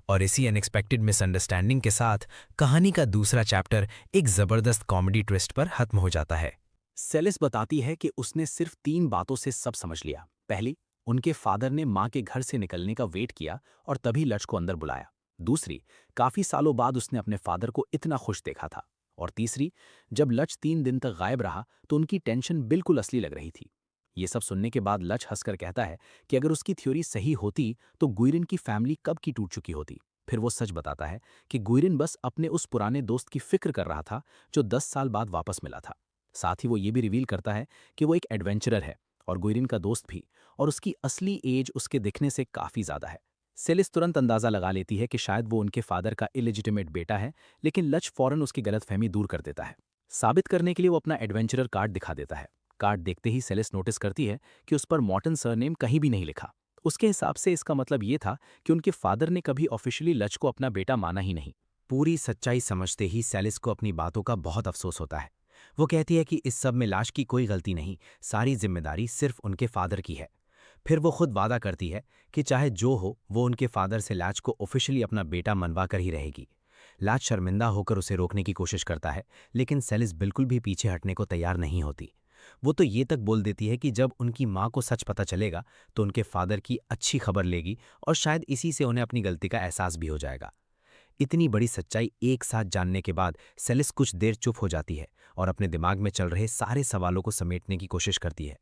और इसी अनएक्सपेक्टेड मिसअंडरस्टैंडिंग के साथ कहानी का दूसरा चैप्टर एक जबरदस्त कॉमेडी ट्विस्ट पर खत्म हो जाता है। सेलिस बताती है कि उसने सिर्फ 3 बातों से सब समझ लिया। पहली, उनके फादर ने मां के घर से निकलने का वेट किया और तभी लच को अंदर बुलाया। दूसरी, काफी सालों बाद उसने अपने फादर को इतना खुश देखा था। और तीसरी, जब लच 3 दिन तक गायब रहा तो उनकी टेंशन बिल्कुल असली लग रही थी। ये सब सुनने के बाद लच हंसकर कहता है कि अगर उसकी थ्योरी सही होती तो गुइरिन की फैमिली कब की टूट चुकी होती। फिर वो सच बताता है कि गुइरिन बस अपने उस पुराने दोस्त की फिक्र कर रहा था जो 10 साल बाद वापस मिला था। साथ ही वो ये भी रिवील करता है कि वो एक एडवेंचरर है और गुइरिन का दोस्त भी, और उसकी असली एज उसके दिखने से काफी ज्यादा है। सेलिस तुरंत अंदाजा लगा लेती है कि शायद वो उनके फादर का इलेजिटिमेट बेटा है, लेकिन लच फौरन उसकी गलतफहमी दूर कर देता है। साबित करने के लिए वो अपना एडवेंचरर कार्ड दिखा देता है। कार्ड देखते ही सेलिस नोटिस करती है कि उस पर मॉर्टन सरनेम कहीं भी नहीं लिखा। उसके हिसाब से इसका मतलब ये था कि उनके फादर ने कभी ऑफिशियली लच को अपना बेटा माना ही नहीं। पूरी सच्चाई समझते ही सेलिस को अपनी बातों का बहुत अफसोस होता है। वो कहती है कि इस सब में लाश की कोई गलती नहीं, सारी जिम्मेदारी सिर्फ उनके फादर की है। फिर वो खुद वादा करती है कि चाहे जो हो वो उनके फादर से लाच को ऑफिशियली अपना बेटा मनवा कर ही रहेगी। लाच शर्मिंदा होकर उसे रोकने की कोशिश करता है, लेकिन सेलिस बिल्कुल भी पीछे हटने को तैयार नहीं होती। वो तो ये तक बोल देती है कि जब उनकी माँ को सच पता चलेगा तो उनके फादर की अच्छी खबर लेगी और शायद इसी से उन्हें अपनी गलती का एहसास भी हो जाएगा। इतनी बड़ी सच्चाई एक साथ जानने के बाद सेलिस कुछ देर चुप हो जाती है और अपने दिमाग में चल रहे सारे सवालों को समेटने की कोशिश करती है।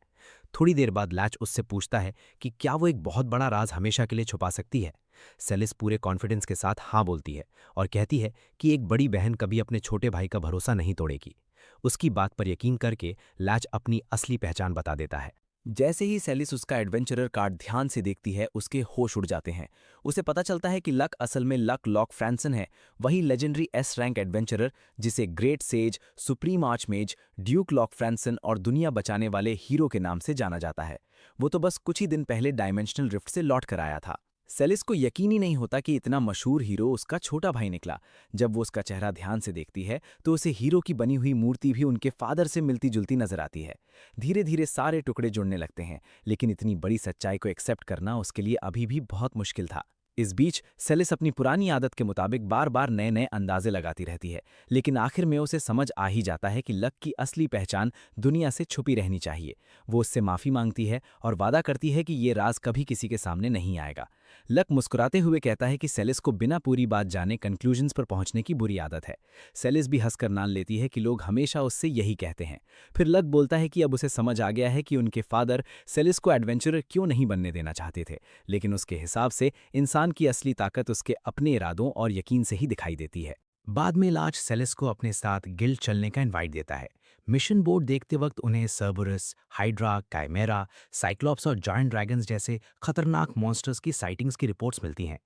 थोड़ी देर बाद लैच उससे पूछता है कि क्या वो एक बहुत बड़ा राज हमेशा के लिए छुपा सकती है। सेलिस पूरे कॉन्फिडेंस के साथ हाँ बोलती है और कहती है कि एक बड़ी बहन कभी अपने छोटे भाई का भरोसा नहीं तोड़ेगी। उसकी बात पर यकीन करके लैच अपनी असली पहचान बता देता है। जैसे ही सेलिस उसका एडवेंचरर कार्ड ध्यान से देखती है, उसके होश उड़ जाते हैं। उसे पता चलता है कि लक असल में लक लॉक फ्रैंसन है, वही लेजेंडरी एस रैंक एडवेंचरर जिसे great sage, supreme archmage, duke Lock Franson और दुनिया बचाने वाले हीरो के नाम से जाना जाता है। वो तो बस कुछ ही दिन पहले डायमेंशनल रिफ्ट से लौट कर आया था। सेलिस को यकीन ही नहीं होता कि इतना मशहूर हीरो उसका छोटा भाई निकला। जब वो उसका चेहरा ध्यान से देखती है तो उसे हीरो की बनी हुई मूर्ति भी उनके फादर से मिलती जुलती नजर आती है। धीरे धीरे सारे टुकड़े जुड़ने लगते हैं, लेकिन इतनी बड़ी सच्चाई को एक्सेप्ट करना उसके लिए अभी भी बहुत मुश्किल था। इस बीच सेलिस अपनी पुरानी आदत के मुताबिक बार बार नए नए अंदाजे लगाती रहती है, लेकिन आखिर में उसे समझ आ ही जाता है कि लक की असली पहचान दुनिया से छुपी रहनी चाहिए। वो उससे माफी मांगती है और वादा करती है कि ये राज कभी किसी के सामने नहीं आएगा। लक मुस्कुराते हुए कहता है कि सेलिस को बिना पूरी बात जाने कंक्लूजन्स पर पहुंचने की बुरी आदत है। सेलिस भी हंसकर मान लेती है कि लोग हमेशा उससे यही कहते हैं। फिर लक बोलता है कि अब उसे समझ आ गया है कि उनके फादर सेलिस को एडवेंचरर क्यों नहीं बनने देना चाहते थे, लेकिन उसके हिसाब से इंसान की असली ताकत उसके अपने इरादों और यकीन से ही दिखाई देती है। बाद में लाच सेलिस को अपने साथ गिल्ड चलने का इनवाइट देता है। मिशन बोर्ड देखते वक्त उन्हें सर्बरस, हाइड्रा, काइमेरा, साइक्लॉप्स और जायंट ड्रैगन्स जैसे खतरनाक मॉन्स्टर्स की साइटिंग्स की रिपोर्ट्स मिलती हैं।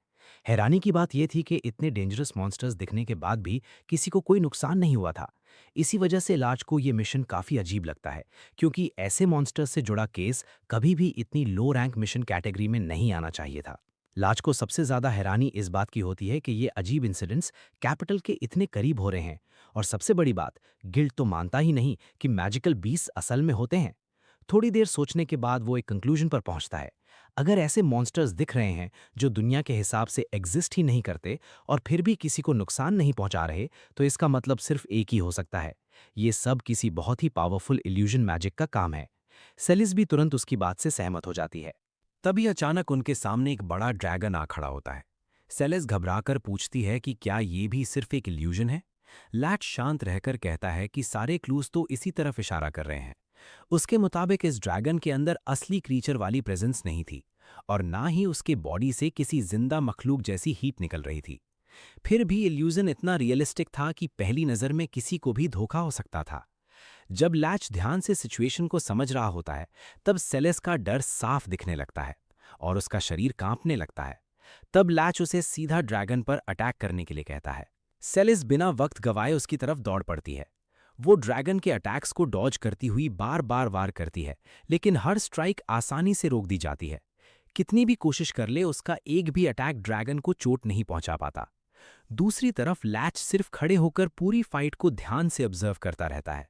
हैरानी की बात यह थी कि इतने डेंजरस मॉन्स्टर्स दिखने के बाद भी किसी को कोई नुकसान नहीं हुआ था। इसी वजह से लाच को ये मिशन काफी अजीब लगता है, क्योंकि ऐसे मॉन्स्टर्स से जुड़ा केस कभी भी इतनी लो रैंक मिशन कैटेगरी में नहीं आना चाहिए था। लाज को सबसे ज्यादा हैरानी इस बात की होती है कि ये अजीब इंसिडेंट्स कैपिटल के इतने करीब हो रहे हैं, और सबसे बड़ी बात, गिल्ड तो मानता ही नहीं कि मैजिकल बीस्ट असल में होते हैं। थोड़ी देर सोचने के बाद वो एक कंक्लूजन पर पहुंचता है। अगर ऐसे मॉन्स्टर्स दिख रहे हैं जो दुनिया के हिसाब से एग्जिस्ट ही नहीं करते और फिर भी किसी को नुकसान नहीं पहुंचा रहे, तो इसका मतलब सिर्फ एक ही हो सकता है, ये सब किसी बहुत ही पावरफुल इल्यूजन मैजिक का काम है। सेलिस भी तुरंत उसकी बात से सहमत हो जाती है। तभी अचानक उनके सामने एक बड़ा ड्रैगन आ खड़ा होता है। सेलिस घबराकर पूछती है कि क्या ये भी सिर्फ एक इल्यूजन है। लैच शांत रहकर कहता है कि सारे क्लूज तो इसी तरफ इशारा कर रहे हैं। उसके मुताबिक इस ड्रैगन के अंदर असली क्रीचर वाली प्रेजेंस नहीं थी, और ना ही उसके बॉडी से किसी जिंदा मखलूक जैसी हीट निकल रही थी। फिर भी इल्यूजन इतना रियलिस्टिक था कि पहली नज़र में किसी को भी धोखा हो सकता था। जब लैच ध्यान से सिचुएशन को समझ रहा होता है, तब सेलिस का डर साफ दिखने लगता है और उसका शरीर कांपने लगता है। तब लैच उसे सीधा ड्रैगन पर अटैक करने के लिए कहता है। सेलिस बिना वक्त गवाए उसकी तरफ दौड़ पड़ती है। वो ड्रैगन के अटैक्स को डॉज करती हुई बार बार वार करती है, लेकिन हर स्ट्राइक आसानी से रोक दी जाती है। कितनी भी कोशिश कर ले, उसका एक भी अटैक ड्रैगन को चोट नहीं पहुंचा पाता। दूसरी तरफ लैच सिर्फ खड़े होकर पूरी फाइट को ध्यान से ऑब्जर्व करता रहता है।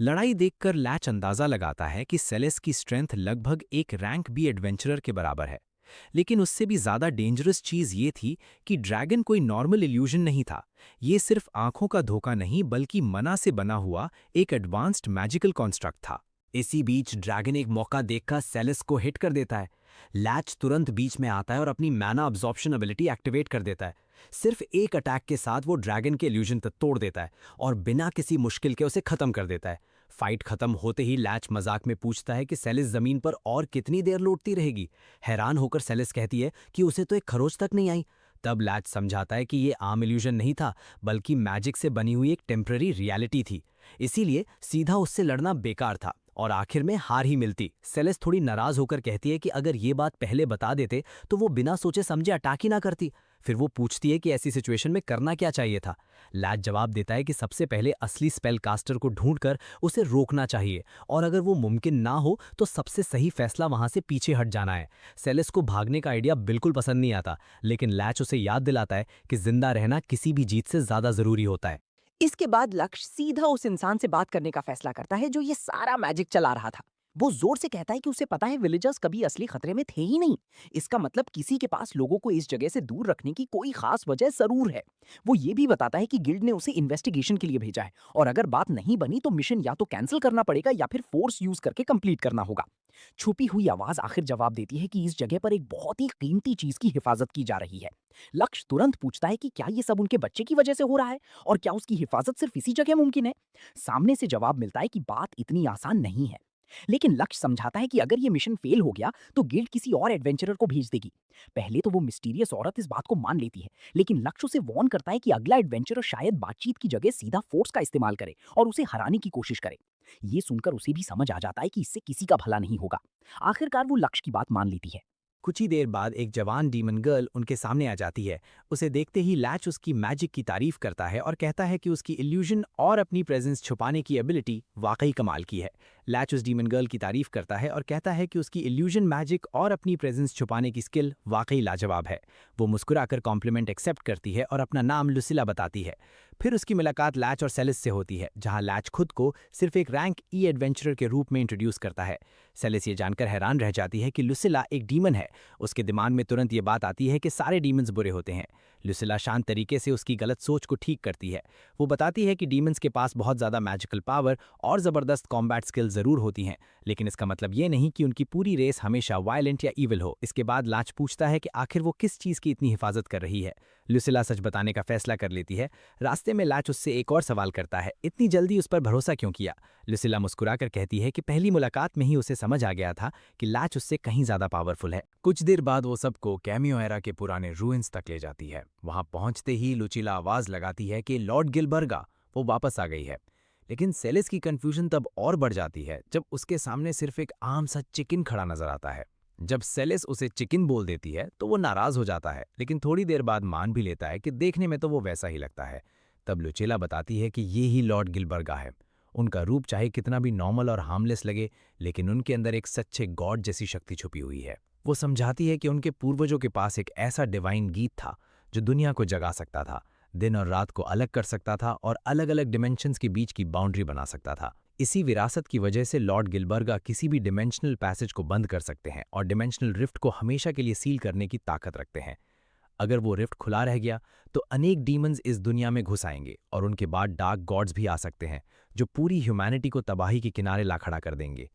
लड़ाई देखकर लैच अंदाजा लगाता है कि सेलिस की स्ट्रेंथ लगभग एक रैंक बी एडवेंचरर के बराबर है, लेकिन उससे भी ज्यादा डेंजरस चीज ये थी कि ड्रैगन कोई नॉर्मल इल्यूजन नहीं था। ये सिर्फ आंखों का धोखा नहीं, बल्कि मना से बना हुआ एक एडवांस्ड मैजिकल कॉन्स्ट्रक्ट था। इसी बीच ड्रैगन एक मौका देखकर सेलिस को हिट कर देता है। लैच तुरंत बीच में आता है और अपनी मैना अब्जॉर्प्शन एबिलिटी एक्टिवेट कर देता है। सिर्फ एक अटैक के साथ वो ड्रैगन के इल्यूजन तक तोड़ देता है और बिना किसी मुश्किल के उसे खत्म कर देता है। फाइट खत्म होते ही लैच मजाक में पूछता है कि सेलिस जमीन पर और कितनी देर लौटती रहेगी। हैरान होकर सेलिस कहती है कि उसे तो एक खरोच तक नहीं आई। तब लैच समझाता है कि ये आम इल्यूजन नहीं था, बल्कि मैजिक से बनी हुई एक टेम्पररी रियलिटी थी। इसीलिए सीधा उससे लड़ना बेकार था और आखिर में हार ही मिलती। सेलेस थोड़ी नाराज होकर कहती है कि अगर ये बात पहले बता देते तो वो बिना सोचे समझे अटैक ही ना करती। फिर वो पूछती है कि ऐसी सिचुएशन में करना क्या चाहिए था। लैच जवाब देता है कि सबसे पहले असली स्पेल कास्टर को ढूंढकर उसे रोकना चाहिए, और अगर वो मुमकिन ना हो तो सबसे सही फैसला वहां से पीछे हट जाना है। सेलेस को भागने का आइडिया बिल्कुल पसंद नहीं आता, लेकिन लैच उसे याद दिलाता है कि जिंदा रहना किसी भी जीत से ज्यादा जरूरी होता है। इसके बाद लक्ष्य सीधा उस इंसान से बात करने का फैसला करता है जो ये सारा मैजिक चला रहा था। वो जोर से कहता है कि उसे पता है विलेजर्स कभी असली खतरे में थे ही नहीं। इसका मतलब किसी के पास लोगों को इस जगह से दूर रखने की कोई खास वजह जरूर है। वो ये भी बताता है कि गिल्ड ने उसे इन्वेस्टिगेशन के लिए भेजा है, और अगर बात नहीं बनी तो मिशन या तो कैंसिल करना पड़ेगा या फिर फोर्स यूज करके कंप्लीट करना होगा। छुपी हुई आवाज आखिर जवाब देती है कि इस जगह पर एक बहुत ही कीमती चीज की हिफाजत की जा रही है। लक्ष्य तुरंत पूछता है कि क्या ये सब उनके बच्चे की वजह से हो रहा है, और क्या उसकी हिफाजत सिर्फ इसी जगह मुमकिन है। सामने से जवाब मिलता है कि बात इतनी आसान नहीं है, लेकिन लक्ष्य समझाता है कि अगर ये मिशन फेल हो गया तो गिल्ड किसी और एडवेंचरर को भेज देगी। पहले तो वो मिस्टीरियस औरत इस बात को मान लेती है, लेकिन लक्ष्य उसे वार्न करता है कि अगला एडवेंचरर शायद बातचीत की जगह सीधा फोर्स का इस्तेमाल करे और उसे हराने की कोशिश करे। ये सुनकर उसे भी समझ आ जाता है कि इससे किसी का भला नहीं होगा। आखिरकार वो लक्ष्य की बात मान लेती है। कुछ ही देर बाद एक जवान डीमन गर्ल उनके सामने आ जाती है। उसे देखते ही लैच उसकी मैजिक की तारीफ करता है और कहता है कि उसकी इल्यूजन और अपनी प्रेजेंस छुपाने की एबिलिटी वाकई कमाल की है। लैच उस डीमन गर्ल की तारीफ करता है और कहता है कि उसकी इल्यूजन मैजिक और अपनी प्रेजेंस छुपाने की स्किल वाकई लाजवाब है। वो मुस्कुराकर कॉम्प्लीमेंट एक्सेप्ट करती है और अपना नाम लुसिला बताती है। फिर उसकी मुलाकात लैच और सेलिस से होती है, जहां लैच खुद को सिर्फ एक रैंक ई एडवेंचरर के रूप में इंट्रोड्यूस करता है। सेलिस ये जानकर हैरान रह जाती है कि लुसिला एक डीमन है। उसके दिमाग में तुरंत ये बात आती है कि सारे डीमंस बुरे होते हैं। लुसिला शांत तरीके से उसकी गलत सोच को ठीक करती है। वो बताती है कि डीमंस के पास बहुत ज़्यादा मैजिकल पावर और ज़बरदस्त कॉम्बैट स्किल ज़रूर होती हैं, लेकिन इसका मतलब ये नहीं कि उनकी पूरी रेस हमेशा वायलेंट या ईविल हो। इसके बाद लाच पूछता है कि आखिर वो किस चीज़ की इतनी हिफाजत कर रही है। लुसिला सच बताने का फैसला कर लेती है। रास्ते में लाच उससे एक और सवाल करता है, इतनी जल्दी उस पर भरोसा क्यों किया। लुसिला मुस्कुराकर कहती है कि पहली मुलाकात में ही उसे समझ आ गया था कि लाच उससे कहीं ज़्यादा पावरफुल है। कुछ देर बाद वो सबको कैमियो एरा के पुराने रूइंस तक ले जाती है। वहां पहुंचते ही लुचिला आवाज लगाती है कि लॉर्ड गिलबर्गा वो वापस आ गई है। लेकिन सेलिस की कंफ्यूजन तब और बढ़ जाती है जब उसके सामने सिर्फ एक आम सा चिकन खड़ा नजर आता है। जब सेलिस उसे चिकन बोल देती है तो वो नाराज हो जाता है, लेकिन थोड़ी देर बाद मान भी लेता है कि देखने में तो वो वैसा ही लगता है। तब लुचिला बताती है कि ये ही लॉर्ड गिलबर्गा है। उनका रूप चाहे कितना भी नॉर्मल और हार्मलेस लगे, लेकिन उनके अंदर एक सच्चे गॉड जैसी शक्ति छुपी हुई है। वो समझाती है कि उनके पूर्वजों के पास एक ऐसा डिवाइन गीत था जो दुनिया को जगा सकता था, दिन और रात को अलग कर सकता था और अलग अलग डिमेंशंस के बीच की बाउंड्री बना सकता था। इसी विरासत की वजह से लॉर्ड गिलबर्गा किसी भी डिमेंशनल पैसेज को बंद कर सकते हैं और डिमेंशनल रिफ्ट को हमेशा के लिए सील करने की ताकत रखते हैं। अगर वो रिफ्ट खुला रह गया तो अनेक डीमंस इस दुनिया में घुस आएंगे और उनके बाद डार्क गॉड्स भी आ सकते हैं जो पूरी ह्यूमैनिटी को तबाही के किनारे ला खड़ा कर देंगे।